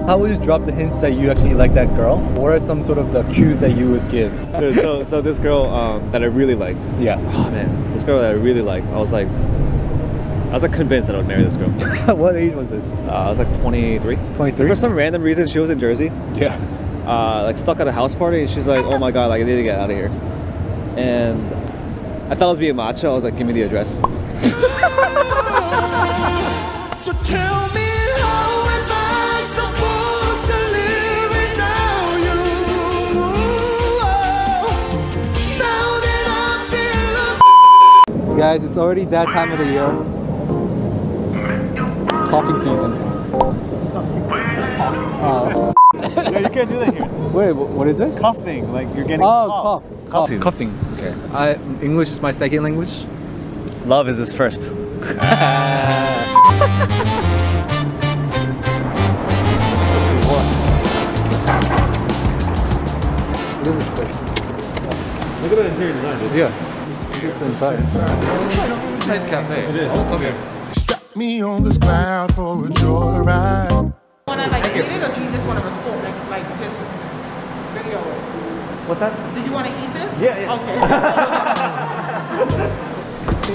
How would you drop the hints that you actually like that girl? What are some sort of the cues that you would give? Dude, so this girl that I really liked. Yeah. Oh man, this girl that I really liked. I was like convinced that I would marry this girl. What age was this? I was like 23. 23? For some random reason, she was in Jersey. Yeah. Like stuck at a house party, and she's like, "Oh my god, like I need to get out of here." And I thought I was being macho. I was like, "Give me the address." So tell me, how am I supposed to live without you? Now that I've been loved. Guys, it's already that time of the year. Coughing season. Yeah, you can't do that here. Wait, what is it? Coughing, like you're getting Oh, cough. Coughing. Okay. English is my second language. Love is his first. Look Look at the interior design, dude. Yeah. Nice cafe. It is. Okay. Strap me on this cloud for a joyride. Wanna like eat it, or do you just wanna record, like just video it? What's that? Did you wanna eat this? Yeah. Okay.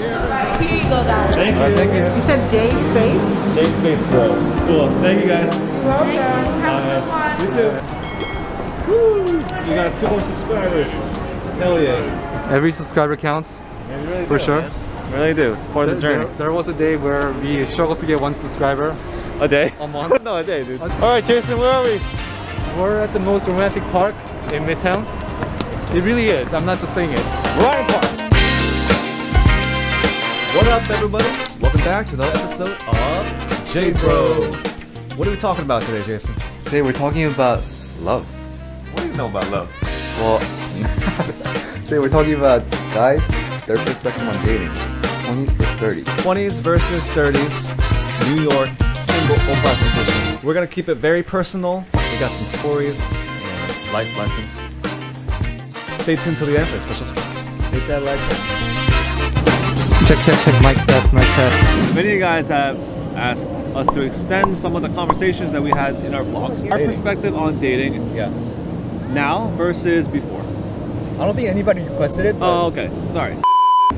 Alright, here you go, guys. Thank you. Thank you. You said J space. J Space Pro. Cool. Thank you guys. You're welcome. Have a good one. You too. Woo! You got 2 more subscribers. Hell yeah. Every subscriber counts. Yeah, you really For do, sure. man. Really do. It's part of the journey. There was a day where we struggled to get 1 subscriber. A day? A month. No, a day, dude. Alright, Jason, where are we? We're at the most romantic park in Midtown. It really is. I'm not just saying it. Ryan Park. What up, everybody? Welcome back to another episode of J Bro. What are we talking about today, Jason? Today we're talking about love. What do you know about love? Well, today we're talking about guys, their perspective on dating. 20s versus 30s. 20s versus 30s, New York, single or prostitution. We're gonna keep it very personal. We got some stories and life lessons. Stay tuned till the end for a special surprise. Hit that like button. Check. Mic test. Many of you guys have asked us to extend some of the conversations that we had in our vlogs. Our perspective on dating Yeah. now versus before. I don't think anybody requested it. Oh, okay. Sorry.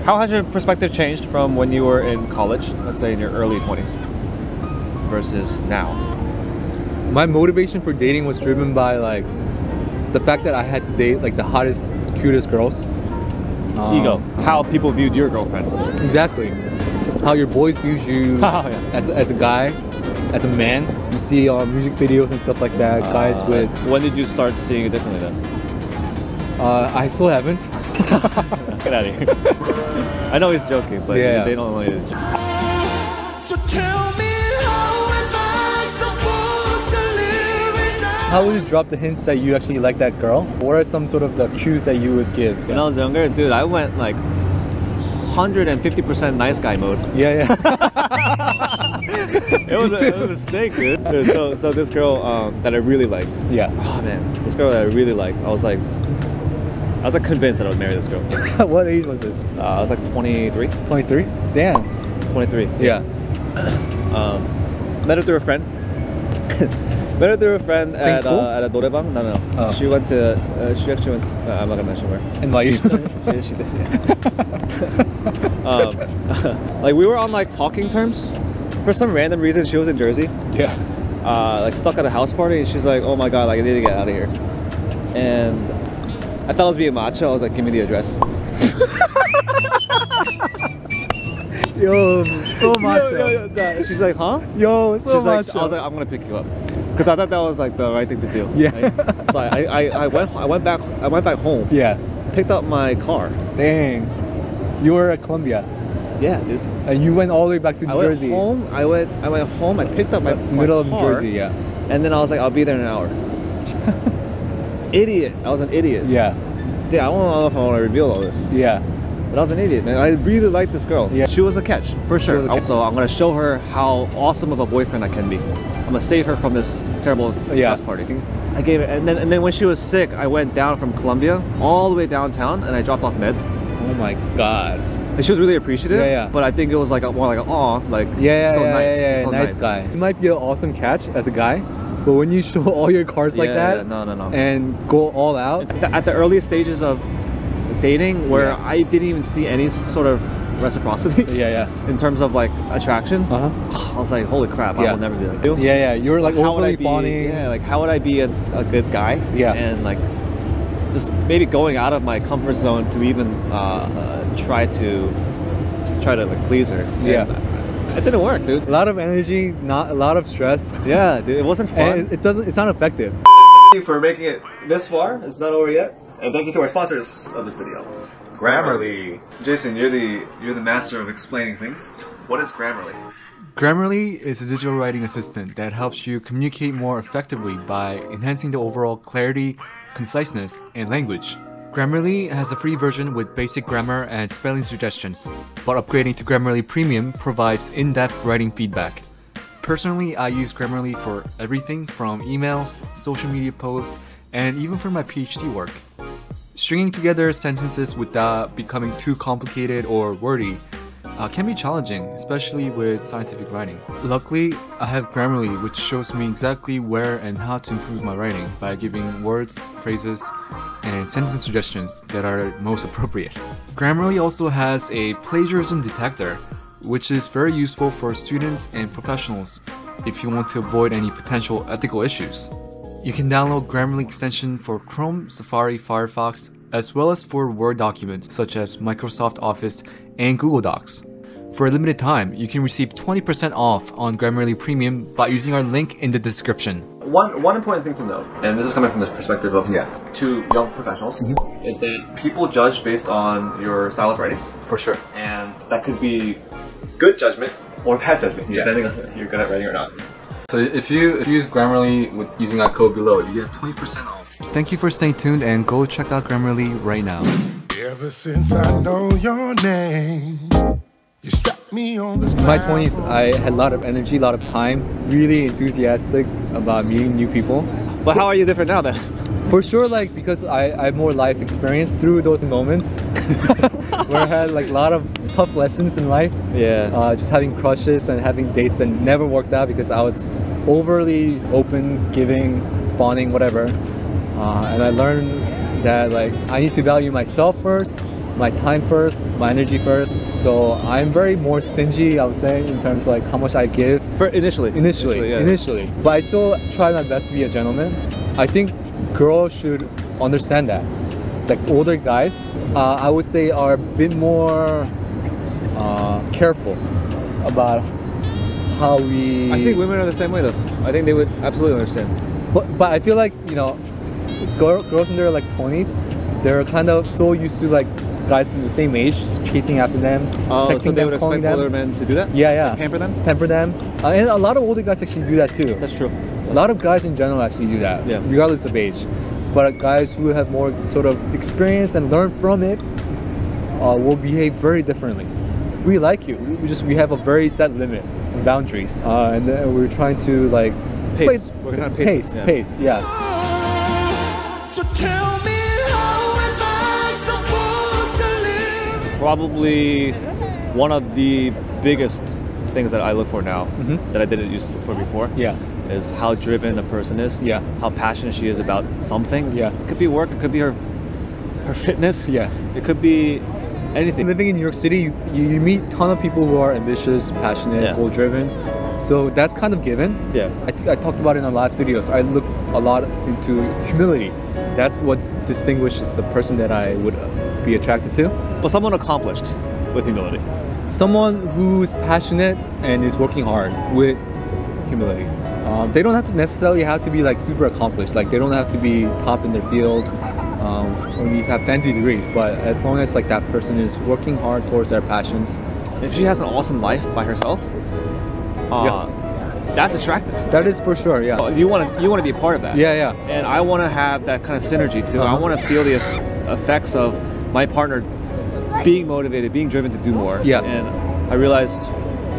How has your perspective changed from when you were in college, let's say in your early 20s, versus now? My motivation for dating was driven by like the fact that I had to date like the hottest, cutest girls. Ego. How people viewed your girlfriend. Exactly. How your boys view you Oh, yeah. as a guy, as a man. You see music videos and stuff like that. Guys with. When did you start seeing it differently then? I still haven't. Get out of here. I know he's joking, but Yeah. they don't know it. So tell me, how am I supposed to live without? How would you drop the hints that you actually like that girl? What are some sort of the cues that you would give? When I was younger, dude, I went like 150% nice guy mode. Yeah. It was a mistake, dude. So this girl that I really liked. Yeah. Oh man, this girl that I really liked. I was like convinced that I would marry this girl. What age was this? I was like 23. 23? Damn. 23. Yeah. Met her through a friend. Met her through a friend Same at school? at a Noraebang. No. Oh. She went to. She actually went. I'm not gonna mention where. NYU. She did. Yeah. Like we were on like talking terms. For some random reason, she was in Jersey. Yeah. Like stuck at a house party, and she's like, "Oh my god, like I need to get out of here." And I thought I was being macho. I was like, "Give me the address." Yo, so macho. Yo. She's like, "Huh?" Yo, so She's like, macho. I was like, "I'm gonna pick you up," because I thought that was like the right thing to do. Yeah. Right? So I went back home. Yeah. Picked up my car. Dang. You were at Columbia. Yeah, dude. And you went all the way back to New Jersey. I went home. I picked up my Middle of New car, Jersey, yeah. And then I was like, I'll be there in an hour. Idiot. I was an idiot. Yeah. Dude, I don't know if I want to reveal all this. Yeah. But I was an idiot, man. I really liked this girl. Yeah. She was a catch, for was sure. a catch. Also, I'm gonna show her how awesome of a boyfriend I can be. I'm gonna save her from this terrible house party. I gave her, and then when she was sick, I went down from Columbia all the way downtown, and I dropped off meds. Oh my god. And she was really appreciative. Yeah. But I think it was like more like, aw, like Yeah, so nice, yeah, so nice guy. You might be an awesome catch as a guy, But when you show all your cards like Yeah, that, no. and go all out, At the earliest stages of dating, where Yeah. I didn't even see any sort of reciprocity yeah. in terms of like attraction, Uh-huh. I was like, holy crap, I Yeah. will never be like you. Yeah, you're like How would I overly be? fawning. Yeah, like how would I be a good guy? Yeah. and like just maybe going out of my comfort zone to even try to like please her. Yeah. And it didn't work, dude. A lot of energy, not a lot of stress, Yeah, dude, it wasn't fun. and it's not effective. Thank you for making it this far. It's not over yet. And thank you to our sponsors of this video. Grammarly. Jason, you're the master of explaining things. What is Grammarly? Grammarly is a digital writing assistant that helps you communicate more effectively by enhancing the overall clarity, conciseness, and language. Grammarly has a free version with basic grammar and spelling suggestions, but upgrading to Grammarly Premium provides in-depth writing feedback. Personally, I use Grammarly for everything from emails, social media posts, and even for my PhD work. Stringing together sentences without becoming too complicated or wordy can be challenging, especially with scientific writing. Luckily, I have Grammarly, which shows me exactly where and how to improve my writing by giving words, phrases, and sentence suggestions that are most appropriate. Grammarly also has a plagiarism detector, which is very useful for students and professionals if you want to avoid any potential ethical issues. You can download Grammarly extension for Chrome, Safari, Firefox, as well as for Word documents such as Microsoft Office and Google Docs. For a limited time, you can receive 20% off on Grammarly Premium by using our link in the description. One important thing to note, and this is coming from the perspective of Yeah. two young professionals, is that people judge based on your style of writing, For sure. and that could be good judgment or bad judgment, Yeah. depending on if you're good at writing or not. So if you use Grammarly with using our code below, you get 20% off. Thank you for staying tuned and go check out Grammarly right now. Ever since I know your name, you struck me on the In my 20s, I had a lot of energy, a lot of time, really enthusiastic about meeting new people. But how are you different now then? For sure, like, because I have more life experience through those moments where I had like a lot of tough lessons in life. Yeah. Just having crushes and having dates that never worked out because I was overly open, giving, fawning, whatever. And I learned that like I need to value myself first, my time first, my energy first. So I'm very more stingy, I would say, in terms of like how much I give. Initially. Initially. But I still try my best to be a gentleman. I think girls should understand that. Like older guys, I would say are a bit more careful about how we... I think women are the same way though. I think they would absolutely understand. But I feel like, you know, girls in their like 20s, they're kind of so used to like guys in the same age just chasing after them, Oh, texting so they them, would calling expect them. older men to do that? Yeah. Like pamper them? Pamper them. And a lot of older guys actually do that too. That's true. A lot of guys in general actually do that, Yeah. regardless of age. But guys who have more sort of experience and learn from it will behave very differently. We like you. We have a very set limit and boundaries, and we're trying to like Pace. We're trying to pace. pace. Yeah. So tell me, how am I supposed to live? Probably one of the biggest things that I look for now that I didn't use to look for before. Yeah. Is how driven a person is. Yeah. How passionate she is about something. Yeah. It could be work. It could be her fitness. Yeah. It could be anything. Living in New York City, you meet a ton of people who are ambitious, passionate, Yeah. goal-driven. So that's kind of given. Yeah. I think I talked about it in our last videos. I look a lot into humility. That's what distinguishes the person that I would be attracted to. But someone accomplished with humility. Someone who's passionate and is working hard with humility. They don't have to necessarily have to be like super accomplished. Like they don't have to be top in their field or need to have fancy degrees. But as long as like that person is working hard towards their passions, If she has an awesome life by herself, that's attractive. that is for sure. Yeah. You want to be a part of that. Yeah. And I want to have that kind of synergy too. I want to feel the effects of my partner being motivated, being driven to do more. Yeah. And I realized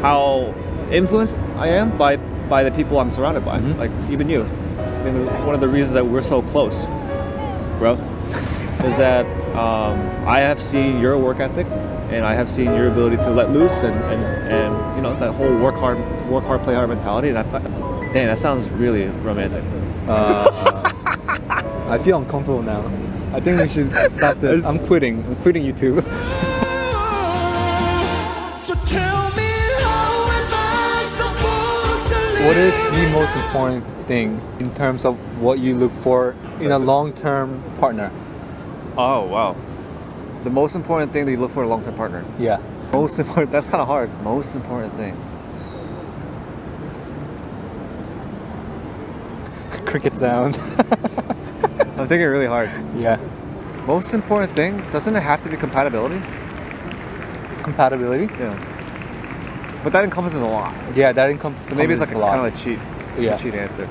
how influenced I am by the people I'm surrounded by. Like even you. I mean, one of the reasons that we're so close, bro, is that I have seen your work ethic, and I have seen your ability to let loose and you know that whole work hard, play hard mentality. And Dang, that sounds really romantic. I feel uncomfortable now. I think we should stop this. I'm quitting. I'm quitting YouTube. So tell me, how am I supposed to live? What is the most important thing in terms of what you look for in a long-term partner? Oh, wow. The most important thing that you look for in a long-term partner. Yeah. Most important, that's kind of hard. Most important thing. Cricket sound. I'm thinking really hard. Yeah. Most important thing, doesn't it have to be compatibility? Compatibility? Yeah. But that encompasses a lot. Yeah, that encompasses. So maybe it's like a kind of like cheat. Yeah. A cheat answer.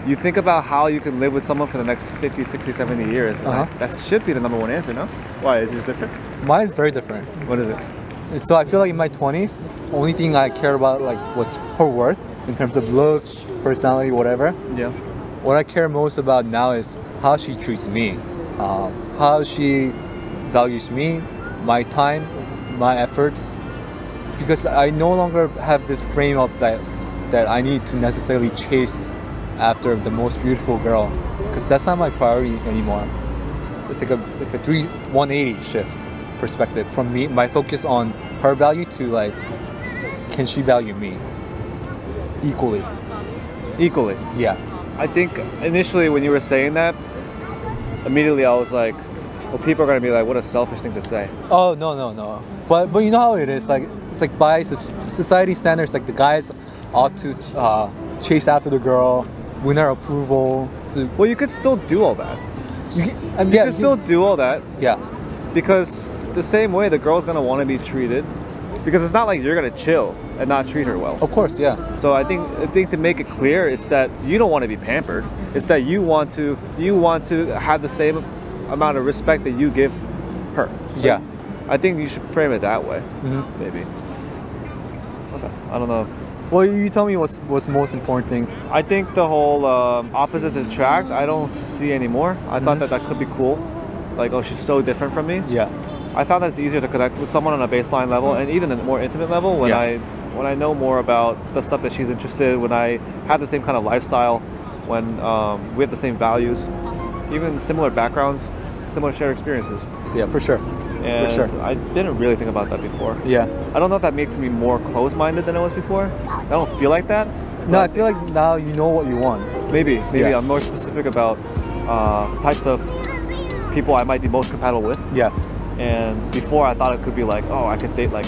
You think about how you can live with someone for the next 50, 60, 70 years. and that should be the number one answer, no? Why? Is yours different? Mine is very different. What is it? So I feel like in my 20s, only thing I cared about like was her worth in terms of looks, personality, whatever. Yeah. What I care most about now is how she treats me, how she values me, my time, my efforts. Because I no longer have this frame of that I need to necessarily chase after the most beautiful girl, because that's not my priority anymore. It's like a 180 shift perspective from me, my focus on her value to like, can she value me equally? Equally. Yeah. I think initially when you were saying that, immediately I was like, well, people are gonna be like, what a selfish thing to say. Oh no. But you know how it is. Like it's like by society standards, like the guys ought to chase after the girl, win her approval. Well, you could still do all that. You You could still do all that Yeah. because the same way the girl's gonna want to be treated. Because it's not like you're gonna chill and not treat her well. Of course, yeah. So I think to make it clear, it's that you don't want to be pampered. It's that you want to have the same amount of respect that you give her. Yeah. I think you should frame it that way. Mhm. Maybe. Okay. I don't know. Well, you tell me what's the most important thing. I think the whole opposites attract, I don't see anymore. I thought that could be cool. Like, oh, she's so different from me. Yeah. I found that it's easier to connect with someone on a baseline level and even a more intimate level when I know more about the stuff that she's interested in, when I have the same kind of lifestyle, when we have the same values, even similar backgrounds, similar shared experiences. So yeah, for sure. And For sure. I didn't really think about that before. Yeah. I don't know if that makes me more closed-minded than I was before. I don't feel like that. No, I feel like now you know what you want. Maybe Yeah. I'm more specific about types of people I might be most compatible with. Yeah. And before I thought it could be like, oh, I could date like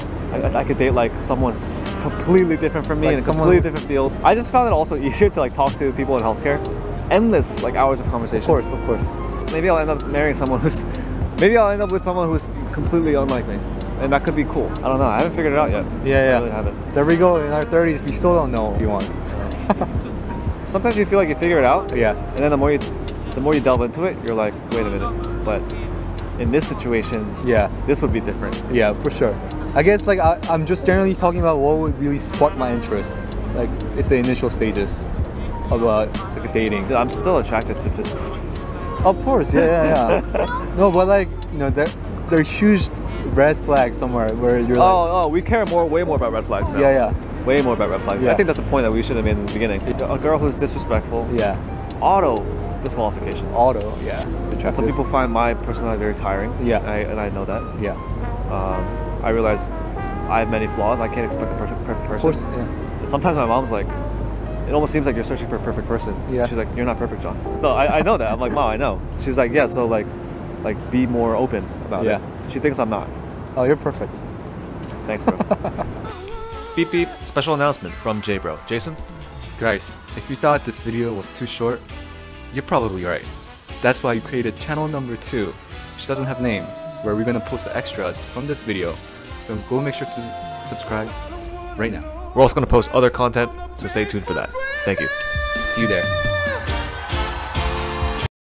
I could date like someone completely different from me Like in a someone completely who's- different field. I just found it also easier to like talk to people in healthcare. Endless like hours of conversation. Of course. Maybe I'll end up marrying someone who's maybe I'll end up with someone who's completely unlike me. And that could be cool. I don't know. I haven't figured it out yet. Yeah, I yeah. really haven't. There we go. In our 30s, we still don't know what we want. Sometimes you feel like you figure it out. Yeah. And then the more you delve into it, you're like, wait a minute. But in this situation, Yeah. this would be different. Yeah, for sure. I guess like I'm just generally talking about what would really spark my interest, like at the initial stages of like dating. Dude, I'm still attracted to physical traits. Of course, yeah. No, but like there are huge red flags somewhere where you're like, Oh, we care way more about red flags now. yeah, Way more about red flags. Yeah. I think that's a point that we should have made in the beginning. A girl who's disrespectful, yeah, auto disqualification. auto, yeah. Attractive. Some people find my personality very tiring. Yeah. And I know that. yeah, I realize I have many flaws. I can't expect the perfect of person. course, yeah. Sometimes my mom's like, it almost seems like you're searching for a perfect person. Yeah. She's like, you're not perfect, John. So I know that. I'm like, Mom, I know. She's like, yeah, so like be more open about Yeah. it. She thinks I'm not. Oh, you're perfect. Thanks, bro. Beep beep. Special announcement from J-Bro. Jason? Guys, if you thought this video was too short, you're probably right. That's why we created channel number 2, which doesn't have name, where we're gonna post the extras from this video. So go make sure to subscribe right now. We're also going to post other content, so stay tuned for that. Thank you. See you there.